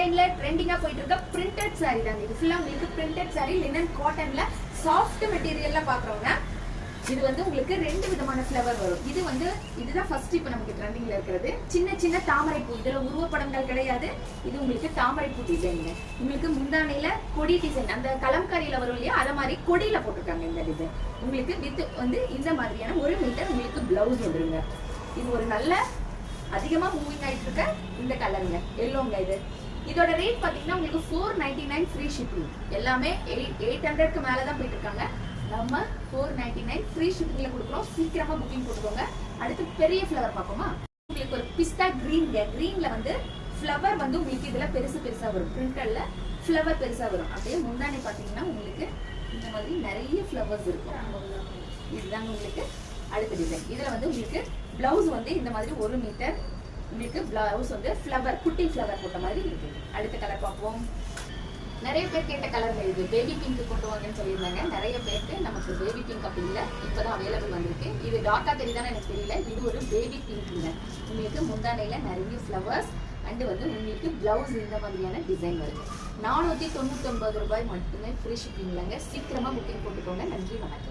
ஆன்லைன்ல ட்ரெண்டிங்கா போயிட்டு இருக்க பிரிண்டட் saree தான். இது ஃபுல்லா உங்களுக்கு பிரிண்டட் saree லினன் காட்டன்ல சாஃப்ட் மெட்டீரியல்ல பாக்குறவங்க இது வந்து உங்களுக்கு ரெண்டு விதமான ஃப்ளவர் வரும். இதுதான் ஃபர்ஸ்ட் இப்போ நமக்கு ட்ரெண்டிங்ல இருக்கிறது. சின்ன சின்ன தாமரை பூ, இதுல உருவப்படங்கள் கிடையாது. இது உங்களுக்கு தாமரை பூ டிசைன். உங்களுக்கு முந்தானையில கொடி டிசைன், அந்த கலம்காரியில வரும் இல்லையா, அத மாதிரி கொடியில போட்டிருக்காங்க இந்த டிசைன். உங்களுக்கு வித் வந்து இந்த மாதிரியான 1 மீட்டர் உங்களுக்கு பிளவுஸ் வந்துருங்க. இது ஒரு நல்ல அதிகமா மூவிங் ஆயிட்டு இருக்க இந்த கலருங்க, எல்லோங்க. இதோட ரேட் பாத்தீங்கன்னா உங்களுக்கு 499 ஃப்ரீ ஷிப்பிங். எல்லாமே 800க்கு மேலதான் போயிட்டு இருக்காங்க. நம்ம 499 ஃப்ரீ ஷிப்பிங்ல கொடுக்குறோம். சீக்கிரமா புக்கிங் போட்டுக்கோங்க. அடுத்து பெரிய ஃப்ளவர் பார்ப்போமா? உங்களுக்கு ஒரு பிஸ்தா கிரீன்ல வந்து ஃப்ளவர் வந்து உங்களுக்கு இதுல பெருசா வரும். பிரிண்டல்ல ஃப்ளவர் பெருசா வரும். அப்படியே முந்தானி பாத்தீங்கன்னா உங்களுக்கு இந்த மாதிரி நிறைய ஃப்ளவர்ஸ் இருக்கும். இதுதாங்க உங்களுக்கு அடுத்த டிசைன். இதுல வந்து உங்களுக்கு பிளவுஸ் வந்து இந்த மாதிரி 1 மீட்டர் உங்களுக்கு பிளவுஸ் வந்து ஃப்ளவர், குட்டி ஃப்ளவர் போட்ட மாதிரி இருக்கு. அடுத்த கலர் பார்ப்போம். நிறைய பேர் கேட்ட கலர் இது பேபி பிங்க் கொண்டு வாங்கன்னு சொல்லியிருந்தாங்க. நிறைய பேருக்கு நமக்கு பேபி பிங்க் அப்படி இல்லை, இப்போதான் அவைலபிள் வந்திருக்கு. இது டார்க்கா தெரியுதானே எனக்கு தெரியல. இது ஒரு பேபி பிங்க்ங்க. உங்களுக்கு முந்தானையில நிறைய ஃப்ளவர்ஸ் அண்ட் வந்து உங்களுக்கு பிளவுஸ் இந்த மாதிரியான டிசைன் வருது. 499 ரூபாய் மட்டுமே ஃப்ரீ ஷிப்பிங்லங்க. சீக்கிரமா புக்கிங் போட்டுக்கோங்க. நன்றி, வணக்கம்.